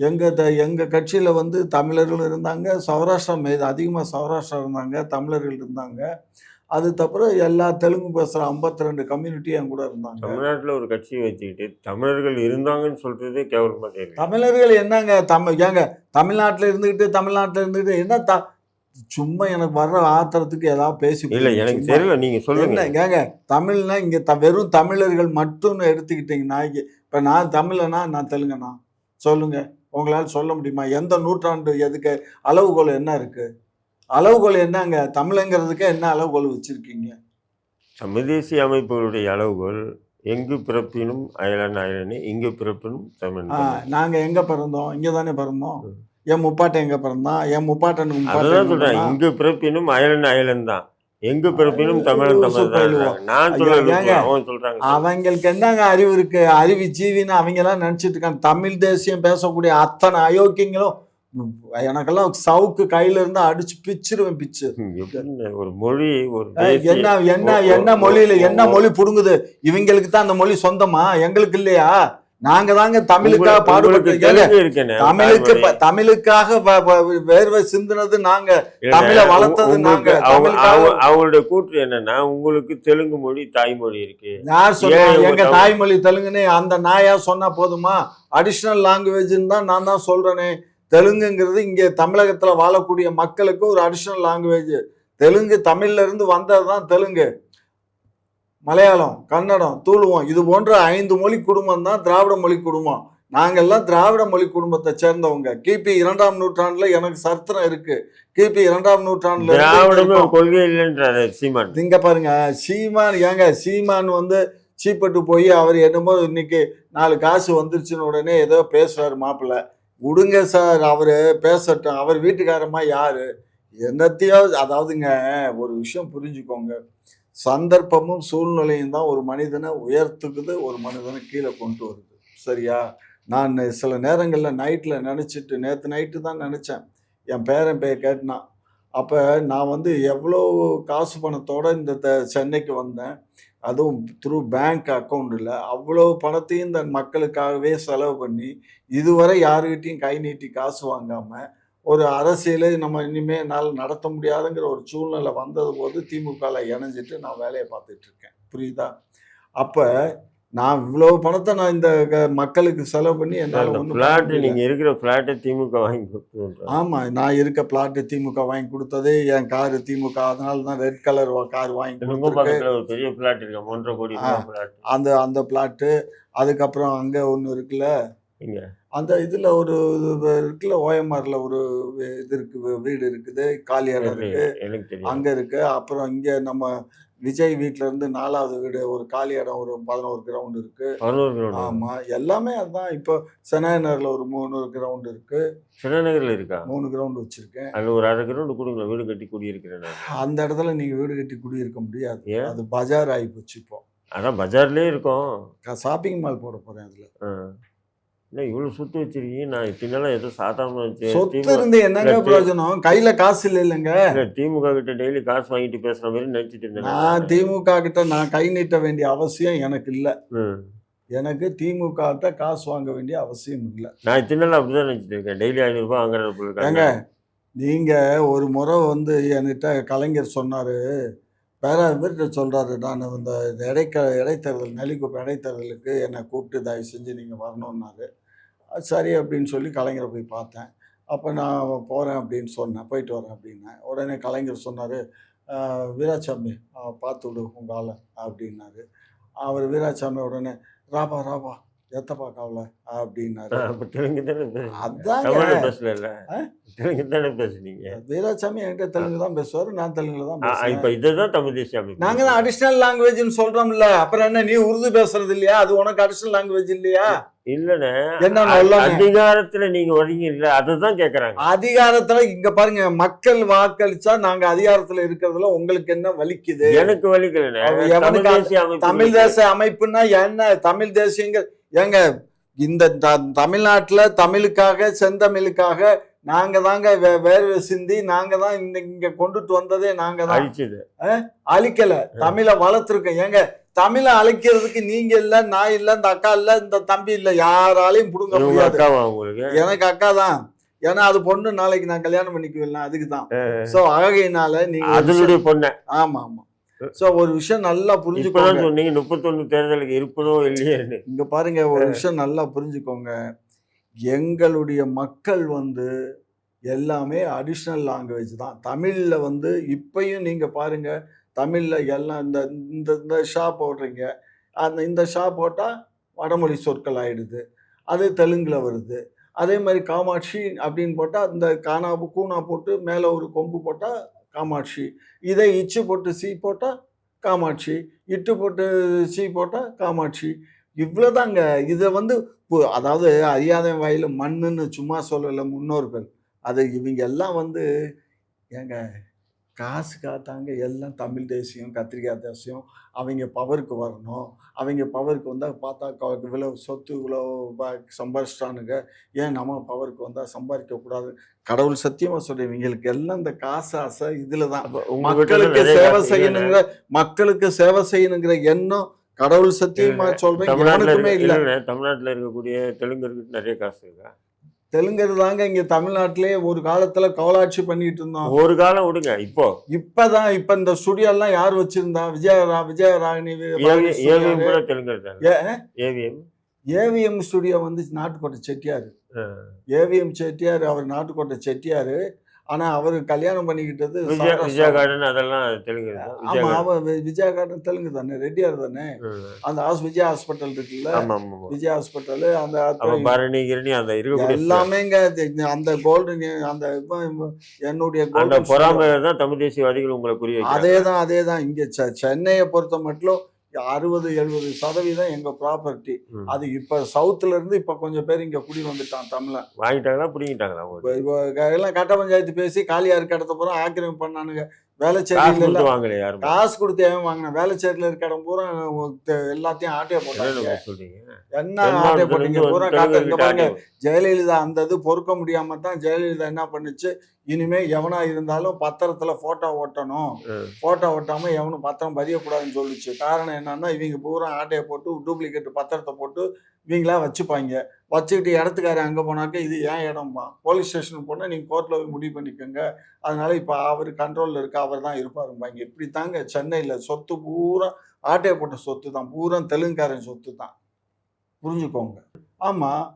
எங்க கட்சியில வந்து தமிழர்கள் இருந்தாங்க, சௌராஷ்டிரா அதிகமா சௌராஷ்டிரா இருந்தாங்க, தமிழர்கள் இருந்தாங்க. அது தவிர எல்லா தெலுங்கு பேசுற 52 கம்யூனிட்டி என் கூட இருந்தாங்க. தமிழ்நாட்டுல ஒரு கட்சியை வச்சுக்கிட்டு தமிழர்கள் இருந்தாங்கன்னு சொல்றதே கேவலமா தெரியும். தமிழர்கள் என்னங்க ஏங்க தமிழ்நாட்டுல இருந்துகிட்டு என்ன சும்மா எனக்கு வர்ற ஆத்திரத்துக்கு ஏதாவது பேசி இல்ல எனக்கு சும்மா தெரியல, நீங்க சொல்லுங்க. ஏங்க தமிழ்னா இங்க வெறும் தமிழர்கள் மட்டும் எடுத்துக்கிட்டீங்கன்னா இப்ப நான் தமிழனா நான் தெலுங்கனா சொல்லுங்க. உங்களால சொல்ல முடியுமா? எந்த நூற்றாண்டு எதுக்கு அளவுகோல் என்ன இருக்கு? அளவுகோல் என்னங்க? தமிழங்கிறதுக்கு என்ன அளவுகோல் வச்சிருக்கீங்க? தமிழ் தேசிய அமைப்புகளுடைய அளவுகோல் எங்கு பிறப்பினும் அயலனே, இங்கு பிறப்பினும் தமிழ். நாங்க எங்க பிறந்தோம்? இங்க தானே பிறந்தோம். என் முப்பாட்டன் எங்க பிறந்தான்? என் முப்பாட்டனுக்கு அதான் சொல்றேன். முப்பாட்டன் இங்கு பிறப்பினும் அயலன் தான், எங்கு பிறப்பினும் தமிழன் தான். நான் சொல்றாங்க. அவங்களுக்கு என்னங்க அறிவு இருக்கு? அறிவு ஜீவின்னு அவங்க எல்லாம் நினைச்சிட்டு இருக்காங்க. தமிழ் தேசியம் பேசக்கூடிய அத்தனை அயோக்கியங்களும் எனக்கெல்லாம் சவுக்கு கையில இருந்து அடிச்சு பிச்சிருவேன். பிச்சு ஒரு மொழி ஒரு என்ன மொழியில என்ன மொழி புடுங்குது? இவங்களுக்கு தான் அந்த மொழி சொந்தமா? எங்களுக்கு இல்லையா? நாங்க தாங்க தமிழுக்காக பாடுபட்டு தமிழுக்காக வேர்வை சிந்தினது நாங்க, தமிழை வளர்த்தது நாங்க. அவங்களுடைய கூற்று என்னன்னா, உங்களுக்கு தெலுங்கு மொழி தாய்மொழி இருக்கு. யார் சொன்னா எங்க தாய்மொழி தெலுங்குன்னு? அந்த நாயா சொன்னா போதுமா? அடிஷனல் லாங்குவேஜ்ன்னு தான் நான் தான் சொல்றேனே. தெலுங்குங்கிறது இங்கே தமிழகத்துல வாழக்கூடிய மக்களுக்கு ஒரு அடிஷனல் லாங்குவேஜ். தெலுங்கு தமிழ்ல இருந்து வந்ததுதான் தெலுங்கு. மலையாளம், கன்னடம், தூளுவம் இது போன்ற 5 மொழி குடும்பம் தான் திராவிட மொழி குடும்பம். நாங்கெல்லாம் திராவிட மொழி குடும்பத்தை சேர்ந்தவங்க. கிபி 2ஆம் நூற்றாண்டுல எனக்கு சரித்திரம் இருக்கு. கிபி 2ஆம் நூற்றாண்டுல கொள்கை இல்லைன்றாரு சீமான். இங்க பாருங்க, சீமான் ஏங்க சீமான் வந்து சீப்பட்டு போய் அவர் என்னமோ இன்னைக்கு 4 காசு வந்துருச்சுன்னு உடனே ஏதோ பேசுறாரு மாப்பிள்ள. விடுங்க சார், அவரு பேசட்டும். அவர் வீட்டுக்காரமா யாரு? என்னத்தையோ அதாவதுங்க, ஒரு விஷயம் புரிஞ்சுக்கோங்க. சந்தர்ப்பமும் சூழ்நிலையும் தான் ஒரு மனிதனை உயர்த்துக்குது, ஒரு மனிதனை கீழே கொண்டு வருது. சரியா? நான் சில நேரங்களில் நைட்டில் நினச்சிட்டு, நேற்று நைட்டு தான் நினச்சேன், என் பேரன் கேட்டான். அப்போ நான் வந்து எவ்வளோ காசு பணத்தோட இந்த சென்னைக்கு வந்தேன். அதுவும் த்ரூ பேங்க் அக்கௌண்ட்டில் அவ்வளோ பணத்தையும் இந்த மக்களுக்காகவே செலவு பண்ணி இதுவரை யாருக்கிட்டையும் கை நீட்டி காசு வாங்காமல் ஒரு அரசியலை நம்ம இனிமேல் என்னால் நடத்த முடியாதுங்கிற ஒரு சூழ்நிலை வந்தது போது திமுகவில் இணைஞ்சிட்டு நான் வேலையை பார்த்துட்டு இருக்கேன். புரியுதா? அப்போ நான் இவ்வளோ பணத்தை நான் இந்த மக்களுக்கு செலவு பண்ணி என்னால் ஃப்ளாட்டு நீங்கள் இருக்கிற ஃப்ளாட்டை திமுக வாங்கி கொடுத்து. ஆமாம், நான் இருக்க பிளாட்டு திமுக வாங்கி கொடுத்தது, என் காரு திமுக, அதனால தான் ரெட் கலர் கார் வாங்கி பக்கத்தில் ஒரு பெரிய ஃப்ளாட் இருக்கு, 1.5 கோடி ஃப்ளாட். அந்த பிளாட்டு. அதுக்கப்புறம் அங்கே ஒன்று இருக்குல்ல, இங்கே அந்த இதில் ஒரு இருக்குல்ல, ஓஎம்ஆரில் ஒரு இது இருக்குது, வீடு இருக்குது, காலி இடம் இருக்குது, எனக்கு தெரியும், அங்கே இருக்குது. அப்புறம் இங்கே நம்ம விஜய் வீட்டிலேருந்து 4வது வீடு, ஒரு காலி இடம், ஒரு 11 கிரவுண்ட் இருக்குது. 11 கிரவுண்ட்? ஆமாம், எல்லாமே அதுதான். இப்போ செனாநகரில் ஒரு 3 கிரவுண்ட் இருக்குது. செனாநகரில் இருக்கா? 3 கிரவுண்ட் வச்சுருக்கேன். அதில் ஒரு 1/2 கிரவுண்டு கொடுங்க, வீடு கட்டி குடியிருக்கிறேன். அந்த இடத்துல நீங்கள் வீடு கட்டி குடியிருக்க முடியாது, அது பஜார் ஆகி போச்சு. இப்போ அதான் பஜார்லேயே இருக்கும். ஷாப்பிங் மால் போட போகிறேன் அதில். இல்லை, இவ்வளோ சொத்து வச்சிருக்கீங்க. நான் இத்தனால ஏதோ சாதாரண சொத்து இருந்து என்னங்க பிரயோஜனம்? கையில காசு இல்லைங்க. திமுக கிட்ட டெய்லி காசு வாங்கிட்டு பேசுற மாதிரி நினைச்சிட்டு இருந்தேன். நான் திமுக கிட்ட நான் கை நீட்ட வேண்டிய அவசியம் எனக்கு இல்லை. எனக்கு திமுக கிட்ட காசு வாங்க வேண்டிய அவசியம் இல்லை. நான் இத்தனால அப்படிதான் நினைச்சிட்டு இருக்கேன். டெய்லி 500 ரூபாய் வாங்குறாங்க. நீங்க ஒரு முறை வந்து என்கிட்ட கலைஞர் சொன்னாரு, வேற பேர்கிட்ட சொல்றாரு, நான் இந்த இடைத்தேர்தல், நெல்லிக்குப்பை இடைத்தேர்தலுக்கு என்னை கூப்பிட்டு தயவு செஞ்சு நீங்கள் வரணுன்னாரு. சரி அப்படின்னு சொல்லி கலைஞரை போய் பார்த்தேன். அப்போ நான் போகிறேன் அப்படின்னு சொன்னேன், போயிட்டு வரேன் அப்படின்னேன். உடனே கலைஞர் சொன்னார், வீராசாமி பார்த்து விடு உங்கள் ஆளை அப்படின்னாரு. அவர் வீராசாமி உடனே ராபா எத்தப்பா கவலை அப்படின்னாரு. வீராசாமி என்கிட்ட தெலுங்கு தான் பேசுவார், நான் தெலுங்குல தான் பேசுவேன். நாங்கள் தான் அடிஷ்னல் லாங்குவேஜ்னு சொல்கிறோம்ல, அப்புறம் என்ன நீ உருது பேசுறது இல்லையா? அது உனக்கு அடிஷ்னல் லாங்குவேஜ் இல்லையா? இல்லண்ணே, அதிகாரத்துல நீங்க வரீங்க இல்ல, அதுதான் கேக்குறாங்க. அதிகாரத்துல இங்க பாருங்க, மக்கள் வாக்களிச்சா நாங்க அதிகாரத்துல இருக்கிறதுல உங்களுக்கு என்ன வலிக்குது? எனக்கு வலிக்கல. தமிழ் தேசிய அமைப்புன்னா என்ன? தமிழ் தேசியங்க ஏங்க, இந்த தமிழ்நாட்டுல தமிழுக்காக, செந்தமிழுக்காக நாங்க தாங்க வேர்வை சிந்தி நாங்க தான் இங்க கொண்டுட்டு வந்ததே நாங்க தான். அழிக்கல, தமிழை வளர்த்துருக்கோம். ஏங்க, தமிழை அழைக்கிறதுக்கு நீங்க இல்ல, நான் இல்ல, இந்த அக்கா இல்ல, இந்த தம்பி இல்ல, யாராலையும் புடுங்க முடியாது. எனக்கு அக்கா தான். ஏன்னா அது பொண்ணு, நாளைக்கு நான் கல்யாணம் பண்ணிக்குவேன், அதுக்கு தான். சோ ஆகையினால நீங்க பொண்ணு. ஆமா ஆமா. சோ ஒரு விஷயம் நல்லா புரிஞ்சுக்கோங்க. சொன்னீங்க 31 தேர்தலுக்கு இருப்பதோ இல்லையே. இங்க பாருங்க, ஒரு விஷயம் நல்லா புரிஞ்சுக்கோங்க. எங்களுடைய மக்கள் வந்து எல்லாமே அடிஷ்னல் லாங்குவேஜ் தான். தமிழ்ல வந்து இப்பயும் நீங்க பாருங்க, தமிழ்ல எல்லாம் இந்த ஷா போடுறீங்க, இந்த ஷா போட்டால் வடமொழி சொற்கள் ஆயிடுது, அது தெலுங்குல வருது. அதே மாதிரி காமாட்சி அப்படின்னு போட்டால் இந்த கூனா போட்டு மேலே ஒரு கொம்பு போட்டால் காமாட்சி, இதை இச்சு போட்டு சி போட்டால் காமாட்சி, இட்டு போட்டு சி போட்டால் காமாட்சி. இவ்வளோதாங்க. இதை வந்து அதாவது அறியாத வாயில மண்ணுன்னு சும்மா சொல்லலை முன்னோர்கள். அது இவங்க எல்லாம் வந்து ஏங்க காசு காத்தாங்க, எல்லாம் தமிழ் தேசியம், கத்திரிக்காய் தேசியம். அவங்க பவருக்கு வரணும், அவங்க பவருக்கு வந்தால் பார்த்தா இவ்வளோ சொத்து இவ்வளோ சம்பாதிச்சிட்டானுங்க, ஏன் நம்ம பவருக்கு வந்தால் சம்பாதிக்கக்கூடாது? கடவுள் சத்தியமாக சொல்கிறேன், இவங்களுக்கு எல்லாம் இந்த காசு ஆசை இதில் தான். மக்களுக்கு சேவை செய்யணுங்கிற எண்ணம் கடவுள் சத்தியமா சொல்றேன் எவனுக்குமே இல்லை. தமிழ்நாட்டில் இருக்கக்கூடிய தெலுங்கருக்கு நிறைய காசு இருக்கா? தெலுங்கர் தாங்க இங்க தமிழ்நாட்டிலே ஒரு காலத்துல கவலாட்சி பண்ணிட்டு இருந்தோம். ஒரு காலம் விடுங்க, இப்பதான் இந்த ஸ்டுடியோ எல்லாம் யார் வச்சிருந்தா? விஜயராகினி ஏவிஎம் ஸ்டுடியோ வந்து நாட்டுக்கோட்டை செட்டியாரு. ஏவிஎம் செட்டியார், அவர் நாட்டுக்கோட்டை செட்டியாரு. ஆனா அவரு கல்யாணம் பண்ணிக்கிட்டது விஜயா கார்டன், அதெல்லாம் தெலுங்கு. ஆமா, அவன் விஜயா கார்டன் தெலுங்கு தானே, ரெட்டியார் தானே. அந்த விஜயா ஹாஸ்பிட்டல் இருக்குல்ல, விஜயா ஹாஸ்பிட்டல், அந்த எல்லாமேங்க அந்த கோல்டன், அந்த என்னுடைய பொறாமை தான் தமிழ் தேசியவாதிகள் உங்களை புரிய. அதேதான் இங்க சென்னையை பொறுத்த மட்டும் 60-70% எங்கள் ப்ராப்பர்ட்டி. அது இப்போ சவுத்துல இருந்து இப்போ கொஞ்சம் பேர் இங்கே குடி வந்துட்டான் தமிழன். வாங்கிட்டாங்களா பிடிங்கிட்டாங்களா இப்போ எல்லாம் கட்ட பஞ்சாயத்து பேசி காலியாக இருக்க இடத்த பூரா ஆக்கிரமிப்பு பண்ணானுங்க. காசு வேலைச்சேரியில கொடுத்து வாங்கல யாருமே. காசு கொடுத்து ஏன் வாங்கினேன்? வேலைச்சேரியில் இருக்க இடம் பூரா எல்லாத்தையும் ஆட்டையை போட்டாங்க. சொல்றீங்க என்ன ஆட்டையை போட்டீங்க? பூரா காட்ட. இங்க பாருங்க, ஜெயலலிதா அந்த இது பொறுக்க முடியாம தான் ஜெயலலிதா என்ன பண்ணுச்சு, இனிமே எவனா இருந்தாலும் பத்திரத்துல போட்டோ ஓட்டணும், போட்டோ ஓட்டாம எவனும் பத்திரம் பதியக்கூடாதுன்னு சொல்லிச்சு. காரணம் என்னன்னா, இவங்க பூரா ஆட்டையை போட்டு டூப்ளிகேட் பத்திரத்தை போட்டு இவங்களா வச்சுப்பாங்க. வச்சுக்கிட்டு இடத்துக்காரன் அங்கே போனாக்க இது ஏன் இடம்பா, போலீஸ் ஸ்டேஷனுக்கு போனால் நீங்கள் கோர்ட்டில் போய் முடிவு பண்ணிக்கோங்க, அதனால இப்போ அவர் கண்ட்ரோலில் இருக்க, அவர் தான் இருப்பாருப்பாங்க. இப்படி தாங்க சென்னையில் சொத்து பூரா ஆட்டையை போட்ட சொத்து தான், பூரா தெலுங்காரன் சொத்து தான், புரிஞ்சுக்கோங்க. ஆமாம்,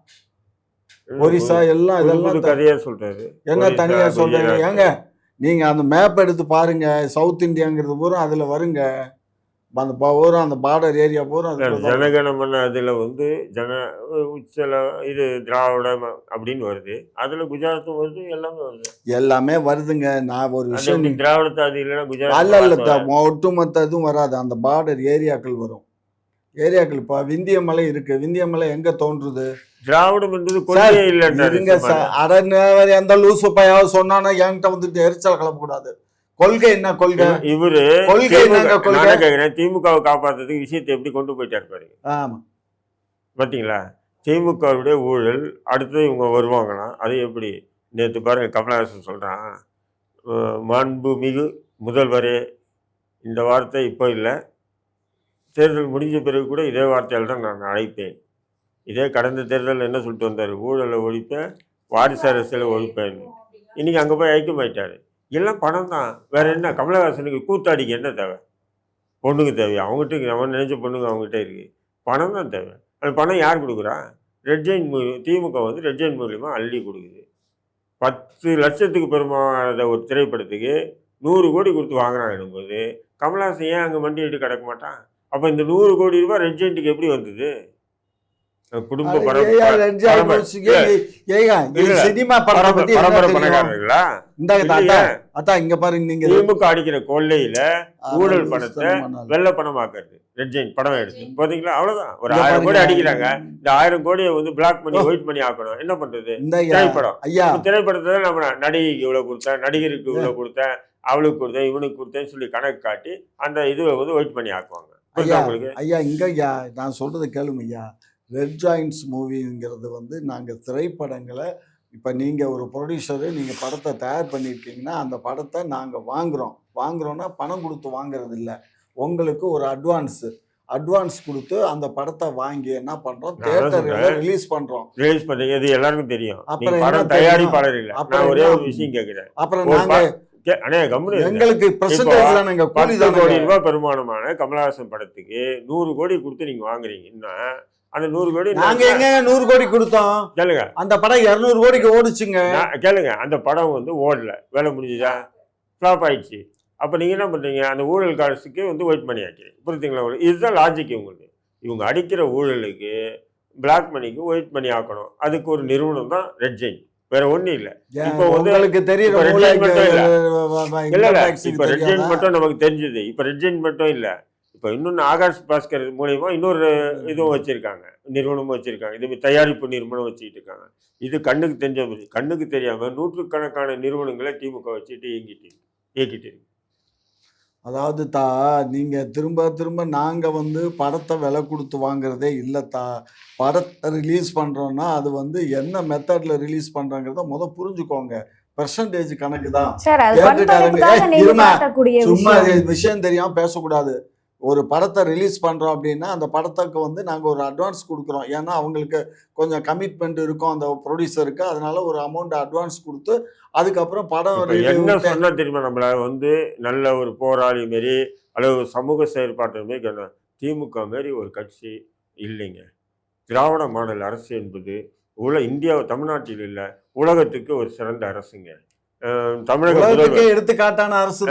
ஒரிசா எல்லாம் இதெல்லாம் கதையா சொல்றாரு. என்ன தனியாக சொல்கிறீங்க? ஏங்க நீங்கள் அந்த மேப் எடுத்து பாருங்க, சவுத் இந்தியாங்கிறது பூரா அதில் வருங்க. அந்த பூரா அந்த பார்டர் ஏரியா பூரா ஜனகணமன அதில் வந்து உச்சல இது திராவிடம் அப்படின்னு வருது, அதில் குஜராத்தும் வருது, எல்லாமே வருது. எல்லாமே வருதுங்க. நான் ஒரு விஷயம், திராவிடத்தை அது இல்லைன்னா குஜராத் அல்ல ஒட்டுமொத்த இதுவும் வராது. அந்த பார்டர் ஏரியாக்கள் வரும். ஏரியாக்கள் இப்போ விந்தியமலை இருக்கு. விந்தியமலை எங்க தோன்றுது? திராவிடம் என்பது கொள்கை இல்லைங்க சார். அடனவர் எந்த லூசு பையாவது சொன்னானா என்கிட்ட வந்துட்டு எரிச்சல் கிளப்பக்கூடாது. கொள்கை என்ன கொள்கை? இவரு கொள்கை என்னங்க கொள்கை? கேட்கிறேன், திமுகவை காப்பாற்றுறதுக்கு விஷயத்தை எப்படி கொண்டு போயிட்டாரு பாருங்க. ஆமா, பார்த்தீங்களா? திமுகவுடைய ஊழல் அடுத்து இவங்க வருவாங்கன்னா அது எப்படி? நேற்று பாருங்க, கமலஹாசன் சொல்றான், மாண்புமிகு முதல்வரே, இந்த வார்த்தை இப்போ இல்லை, தேர்தல் முடிஞ்ச பிறகு கூட இதே வார்த்தையால் தான் நான் அழைப்பேன். இதே கடந்த தேர்தலில் என்ன சொல்லிட்டு வந்தார், ஊழலை ஒழிப்பேன், வாரிசு அரசியலை ஒழிப்பேன்னு. இன்னைக்கு அங்கே போய் ஐக்கியமாயிட்டாரு. எல்லாம் பணம் தான், வேற என்ன? கமலஹாசனுக்கு கூத்தாடிக்கு என்ன தேவை? பொண்ணுங்க தேவை, அவங்ககிட்ட அவன் நினைச்ச பொண்ணுங்க அவங்ககிட்ட இருக்கு, பணம் தான் தேவை. அந்த பணம் யார் கொடுக்குறா? ரெட் ஜெயின் திமுக வந்து ரெட் ஜெயின் மூலியமா அள்ளி கொடுக்குது. 10 லட்சத்துக்கு பெருமாத ஒரு திரைப்படத்துக்கு 100 கோடி கொடுத்து வாங்குறாங்க போது கமலஹாசன் ஏன் அங்கே மண்டிட்டு கிடக்க மாட்டான்? அப்போ இந்த 100 கோடி ரூபாய் ரெட் ஜெயின்ட்டுக்கு எப்படி வந்தது? குடும்ப இங்க பாருங்க, நீங்க திமுக அடிக்கிற கொள்ளையில ஊழல் பணத்தை வெள்ள பணமாக்குறது ரெட் ஜெயின் படம் எடுத்து பாத்தீங்களா? அவ்வளவுதான். ஒரு 1000 கோடி அடிக்கிறாங்க. இந்த 1000 கோடியை வந்து பிளாக் பண்ணி ஒயிட் பண்ணி ஆக்கணும். என்ன பண்றது? திரைப்படம். திரைப்படத்துல நம்ம நடிகைக்கு இவ்வளவு கொடுத்தேன், நடிகருக்கு இவ்வளவு கொடுத்தேன், அவளுக்கு கொடுத்தேன், இவனுக்கு கொடுத்தேன்னு சொல்லி கணக்கு காட்டி அந்த இதுவை வந்து ஒயிட் பண்ணி ஆக்குவாங்க. ஐயா இங்க நான் சொல்றது கேளுங்க ஐயா. ரெட் ஜாயின்ட்ஸ் மூவிங்கிறது வந்து நாங்கள் திரைப்படங்களை, இப்போ நீங்கள் ஒரு ப்ரொடியூசரு, நீங்கள் படத்தை தயார் பண்ணியிருக்கீங்கன்னா அந்த படத்தை நாங்கள் வாங்குறோன்னா பணம் கொடுத்து வாங்குறது இல்லை, உங்களுக்கு ஒரு அட்வான்ஸ் கொடுத்து அந்த படத்தை வாங்கி என்ன பண்ணுறோம், தியேட்டர்ல ரிலீஸ் பண்ணுறோம். ரிலீஸ் பண்ணுறது இது எல்லாருக்கும் தெரியும். அப்புறம் படம் தயாரிப்பாளர் இல்லை. அப்புறம் ஒரே ஒரு விஷயம் கேட்குறேன், அப்புறம் நாங்கள் எங்களுக்கு கோடி ரூபாய் பெருமானமான கமலஹாசன் படத்துக்கு 100 கோடி கொடுத்து நீங்க வாங்குறீங்கன்னா அந்த 100 கோடி நாங்க எங்க 100 கோடி கொடுத்தோம்? கேளுங்க, அந்த படம் 200 கோடிக்கு ஓடுச்சுங்க. கேளுங்க, அந்த படம் வந்து ஓடல, வேலை முடிஞ்சுதா, ஃப்ளாப் ஆயிடுச்சு. அப்ப நீங்க என்ன பண்றீங்க? அந்த ஊழல் காசுக்கு வந்து வெயிட் பண்ணியாச்சு. புரியுதுங்களா? இதுதான் லாஜிக். உங்களுக்கு இவங்க அடிக்கிற ஊழலுக்கு பிளாக் மணிக்கு வெயிட் பண்ணி ஆக்கணும். அதுக்கு ஒரு நிறுவனம் தான் ரெட் ஜெயின், வேற ஒண்ணும் இல்ல. இப்போ உங்களுக்கு தெரியும், இப்ப ரெட் ஜெயின் மட்டும் நமக்கு தெரிஞ்சது. இப்ப ரெட் ஜெயின் மட்டும் இல்ல, இப்ப இன்னொன்னு ஆகாஷ் பாஸ்கர் மூலியமா இன்னொரு இதுவும் வச்சிருக்காங்க, நிறுவனமும் வச்சிருக்காங்க. இது தயாரிப்பு நிறுவனம் வச்சுக்கிட்டு இருக்காங்க. இது கண்ணுக்கு தெரிஞ்ச, கண்ணுக்கு தெரியாம நூற்றுக்கணக்கான நிறுவனங்களை திமுக வச்சுட்டு இயக்கிட்டு இருக்கு. அதாவது நீங்க திரும்ப நாங்க வந்து படத்தை விலை கொடுத்து வாங்குறதே இல்லத்தா. படத்தை ரிலீஸ் பண்றோம்னா அது வந்து என்ன மெத்தட்ல ரிலீஸ் பண்றாங்கிறத புரிஞ்சுக்கோங்க. பெர்சன்டேஜ் கணக்கு தான். சும்மா விஷயம் தெரியாம பேசக்கூடாது. ஒரு படத்தை ரிலீஸ் பண்ணுறோம் அப்படின்னா அந்த படத்துக்கு வந்து நாங்கள் ஒரு அட்வான்ஸ் கொடுக்குறோம். ஏன்னா அவங்களுக்கு கொஞ்சம் கமிட்மெண்ட் இருக்கும் அந்த ப்ரொடியூசருக்கு, அதனால ஒரு அமௌண்ட் அட்வான்ஸ் கொடுத்து அதுக்கப்புறம் படம் என்ன சொன்னா தெரியுமா, நம்மள வந்து நல்ல ஒரு போராளி மாரி அல்லது சமூக செயற்பாட்டு மாரி திமுக மாரி ஒரு கட்சி இல்லைங்க. திராவிட மாடல் அரசு என்பது இந்தியா, தமிழ்நாட்டில் இல்லை, உலகத்துக்கு ஒரு சிறந்த அரசுங்க. எடுத்துக்காட்டான அரசு.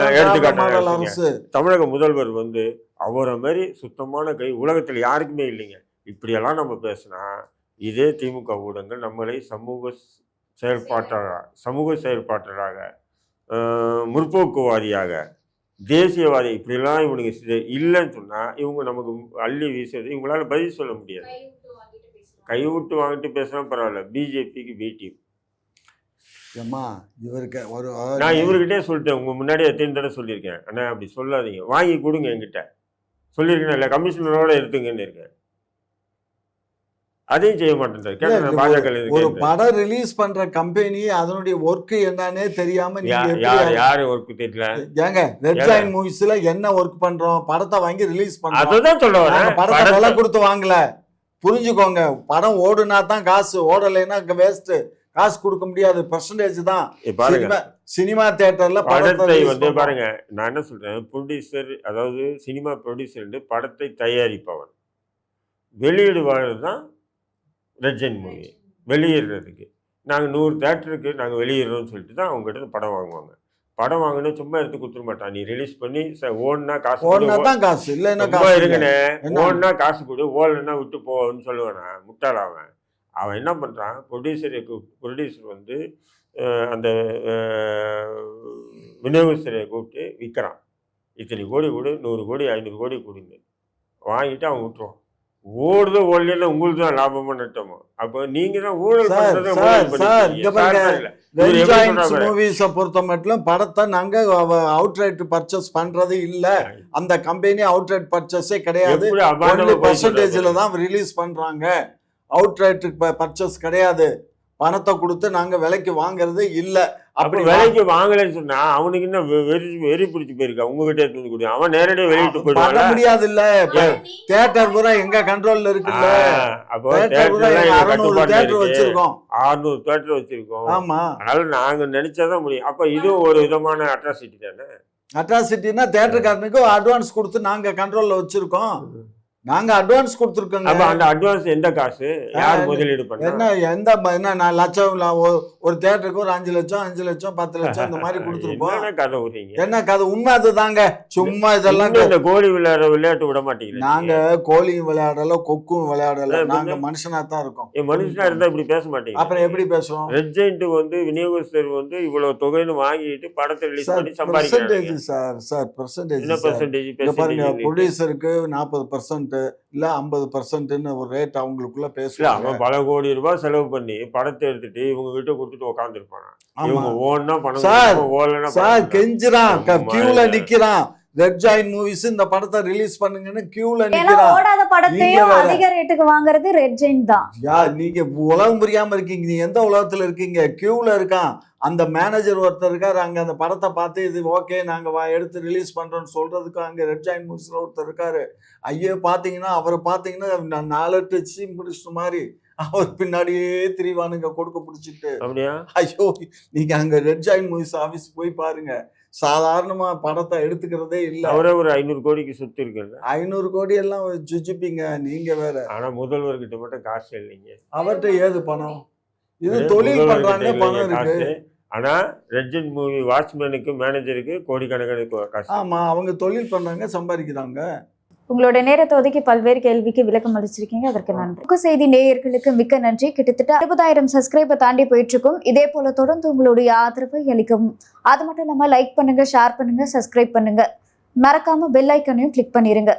தமிழக முதல்வர் வந்து அவரை மாதிரி சுத்தமான கை உலகத்தில் யாருக்குமே இல்லைங்க. இப்படியெல்லாம் நம்ம பேசினா இதே திமுக ஊடகங்கள் நம்மளை சமூக செயற்பாட்டாளராக, முற்போக்குவாதியாக, தேசியவாதி இப்படிலாம் இவனுக்கு இல்லைன்னு சொன்னால் இவங்க நமக்கு அள்ளி வீசுறது இவங்களால பதில் சொல்ல முடியாது. கைவிட்டு வாங்கிட்டு பேசினா பரவாயில்ல, பிஜேபிக்கு பி டீம். ஏம்மா இவருக்கு ஒரு நான் இவர்கிட்டே சொல்லிட்டேன், உங்கள் முன்னாடி எத்தனை தடவை சொல்லியிருக்கேன், ஆனால் அப்படி சொல்லாதீங்க, வாங்கி கொடுங்க என்கிட்ட சொல்லியிருக்கேன், இல்லை கமிஷனரோட எடுத்துங்கன்னு இருக்கேன். அதையும் செய்ய மாட்டேன். பாஜக ஒரு படம் ரிலீஸ் பண்ற கம்பெனி அதனுடைய ஒர்க் என்னன்னே தெரியாம யாரு ஒர்க் தெரியல. ஏங்க ரெட் ஜாயின் மூவிஸ்ல என்ன ஒர்க் பண்றோம், படத்தை வாங்கி ரிலீஸ் பண்றோம், அதுதான் சொல்ல வரேன். படத்தை விலை கொடுத்து வாங்கல, புரிஞ்சுக்கோங்க. படம் ஓடுனா தான் காசு, ஓடலைன்னா வேஸ்ட், காசு கொடுக்க முடியாது, பெர்சன்டேஜ் தான். சினிமா தியேட்டர்ல படத்தை வந்து பாருங்க, நான் என்ன சொல்றேன், ப்ரொடியூசர், அதாவது சினிமா ப்ரொடியூசர் படத்தை தயாரிப்பவன், வெளியிடுவார் தான் ரெட் ஜாயின் மூவி. வெளியிடுறதுக்கு நாங்கள் 100 தேட்டருக்கு நாங்கள் வெளியிடுறோம்னு சொல்லிட்டு தான் அவங்ககிட்ட படம் வாங்குவாங்க. படம் வாங்கினா சும்மா எடுத்து கொடுத்துட மாட்டான். நீ ரிலீஸ் பண்ணி ஓடுனா காசு, ஓடுனா காசு, இல்லைன்னா இருக்குன்னு ஓடுனா காசு கொடு, ஓடலைன்னா விட்டு போன்னு சொல்லுவானா, முட்டாளாவன். அவன் என்ன பண்ணுறான், ப்ரொடியூசர் வந்து அந்த விநியோகஸ்தரை கூப்பிட்டு விற்கிறான். இத்தனை கோடி கொடு, 100 கோடி 500 கோடி கொடுங்க, வாங்கிட்டு அவன் விட்டுருவான். ஓடுதோ ஓடல உங்களுக்கு தான் லாபமோ நட்டமோ. அப்போ நீங்க தான் ஊழல் மூவிஸை பொறுத்த மட்டும் படத்தை நாங்க அவுட்ரைட் பர்ச்சேஸ் பண்றது இல்ல, அந்த கம்பெனி அவுட்ரைட் பர்ச்சேஸே கிடையாது, பெர்சன்டேஜ்ல தான் ரிலீஸ் பண்றாங்க, அவுட்ரைட் பர்ச்சேஸ் கிடையாது, பணத்தை கொடுத்து நாங்க விலைக்கு வாங்குறது இல்ல. அப்படி விலைக்கு வாங்கலன்னு சொன்னா அவனுக்கு என்ன வெறி பிடிச்சி போயிருக்கா, உங்ககிட்ட எடுத்து கொடுங்க, அவன் நேரடியாக வெளியிட்டு போயிடுவாங்க. முடியாது இல்ல, தியேட்டர் பூரா எங்க கண்ட்ரோல்ல இருக்குல்ல. அப்போ 600 தியேட்டர் வச்சிருக்கோம், 600 தியேட்டர் வச்சிருக்கோம். ஆமா, அதனால நாங்க நினைச்சாதான் முடியும். அப்ப இதுவும் ஒரு விதமான அட்ராசிட்டி தானே. அட்ராசிட்டின்னா தியேட்டர்காரனுக்கு அட்வான்ஸ் கொடுத்து நாங்க கண்ட்ரோல்ல வச்சிருக்கோம், நாங்க அட்வான்ஸ் கொடுத்துருக்கோங்க. அப்ப அந்த அட்வான்ஸ் எந்த காசு, யார் முதலீடு பண்ண, என்ன நான் லட்சம், ஒரு தியேட்டருக்கு ஒரு 5 லட்சம் 5 லட்சம் 10 லட்சம் இந்த மாதிரி கொடுத்துருப்போம். கதை விடுறீங்க, என்ன கதை, உண்மை அதுதாங்க. சும்மா இதெல்லாம் இந்த கோழி விளையாட்டு விட மாட்டீங்க. நாங்க கோழியும் விளையாடல, கொக்கும் விளையாடல, நாங்க மனுஷனா தான் இருக்கோம். மனுஷனா இருந்தா இப்படி பேச மாட்டீங்க. அப்புறம் எப்படி பேசுவோம்? ரெட் ஜாயிண்ட் வந்து விநியோகஸ்தர் வந்து இவ்வளவு தொகைன்னு வாங்கிட்டு படத்தை ரிலீஸ் பண்ணி சம்பாதிக்கிறாங்க. சார் பெர்சன்டேஜ் என்ன பெர்சன்டேஜ் பாருங்க, ப்ரொடியூசருக்கு 40% இல்ல 50% ஒரு ரேட் அவங்களுக்குள்ள பேசல. அவன் பல கோடி ரூபாய் செலவு பண்ணி படத்தை எடுத்துட்டு இவங்க கிட்ட கொடுத்துட்டு உட்காந்துருப்பாங்க. இவங்க ஓடுனா பணம், சார் கெஞ்சுறான், கியூல நிக்கிறான், ரெட் ஜாயின் மூவிஸ் இந்த படத்தை ரிலீஸ் பண்ணுங்கன்னு கியூல நிக்கிறான். ஓடாத படத்தையும் அதிக ரேட்டுக்கு வாங்குறது ரெட் ஜாயின் தான். நீங்க உலகம் புரியாம இருக்கீங்க, நீ எந்த உலகத்துல இருக்கீங்க? கியூல இருக்கான் அந்த மேனேஜர் ஒருத்தர் இருக்காரு, அங்க அந்த படத்தை பார்த்து இது ஓகே நாங்க எடுத்து ரிலீஸ் பண்றோம்னு சொல்றதுக்கு அங்க ரெட் ஜாயின் மூவிஸ்ல ஒருத்தர் இருக்காரு. ஐயோ பாத்தீங்கன்னா அவரை பாத்தீங்கன்னா 4-8 சீம் பிடிச்சிட்டு மாதிரி அவர் பின்னாடியே திரிவானுங்க கொடுக்க பிடிச்சிட்டு. ஐயோ நீங்க அங்க ரெட் ஜாயின் மூவிஸ் ஆபீஸ் போய் பாருங்க, சாதாரணமா படத்தை எடுத்துக்கிறதே இல்ல. அவரே ஒரு 500 கோடிக்கு சுத்தி இருக்கு. 500 கோடி எல்லாம் ஜுஜிப்பீங்க நீங்க வேற. ஆனா முதல்வர்கிட்ட மட்டும் காசு இல்லைங்க, அவர்கிட்ட ஏது பணம், இது தொழில் பண்றாங்க, பணம் இருக்கு. ஆனா ரெட் ஜாயின் மூவி வாட்ச்மேனுக்கு மேனேஜருக்கு கோடிக்கணக்கான காசு. ஆமா, அவங்க தொழில் பண்றாங்க, சம்பாதிக்கிறாங்க. உங்களோட நேரத்தை ஒதுக்கி பல்வேறு கேள்விக்கு விளக்கம் அளிச்சிருக்கீங்க, அதற்கு நன்றி. செய்தி நேயர்களுக்கு மிக்க நன்றி. கிட்டத்தட்ட 60,000 சப்ஸ்கிரைபர் தாண்டி போயிட்டு இருக்கும். இதே போல தொடர்ந்து உங்களுடைய ஆதரவை அளிக்கவும். அது மட்டும் இல்லாம லைக் பண்ணுங்க, ஷேர் பண்ணுங்க, சப்ஸ்கிரைப் பண்ணுங்க, மறக்காம பெல் ஐக்கனையும் கிளிக் பண்ணிருங்க.